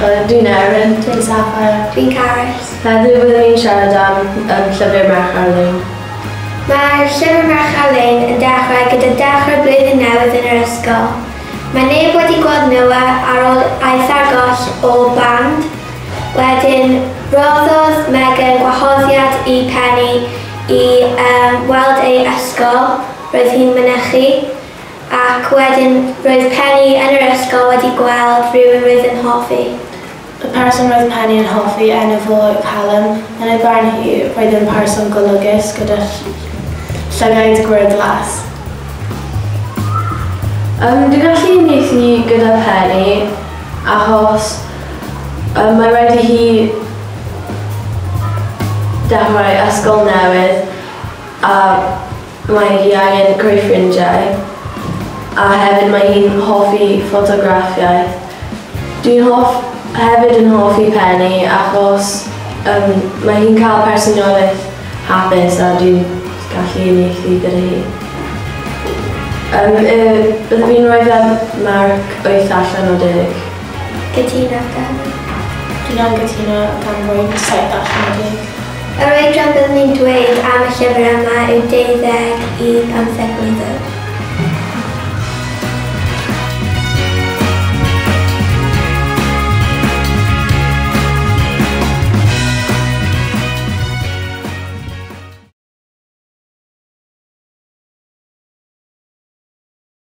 Dwi'n Erin. Dwi'n Safar. Dwi'n Caris. Heddiw byddwn ni'n siarad am llyfr Merch Ar-Lein. Mae'r llyfr Merch Ar-Lein yn dechrau gyda dechrau blwyddyn newydd yn yr ysgol. Mae neb wedi gweld nhw ar ôl aeth ar goll o band. Wedyn, roddodd Megan gwahoddiad i Penny i weld ei ysgol, roedd hi'n mynychu. Ac wedyn, roedd Penny yn yr ysgol wedi gweld rhywun roedd yn hoffi. Y person roedd Penny yn hoffi enw fo Callum. Yn ei barn hi, roedd yn person golygus gyda llygaid gwyrdd glas. Dwi'n gallu unieithu gyda Penny achos mae rhaid i hi dechrau ysgol newydd a mae hi angen creu ffrindiau. A hefyd mae hi'n hoffi ffotograffiaeth. Dwi'n hefyd yn hoffi Penny achos mae hi'n cael personoliaeth hapus a dwi'n gallu unieithu gyda hi. Byddai fi'n rhoi fe marc 8 allan o 10. Cytuno gan. Dwi'n anghytuno gan roi 7 allan o 10. Yr oedran byddwn ni'n dweud am y llyfr yma yw 12 i 15 mlynedd.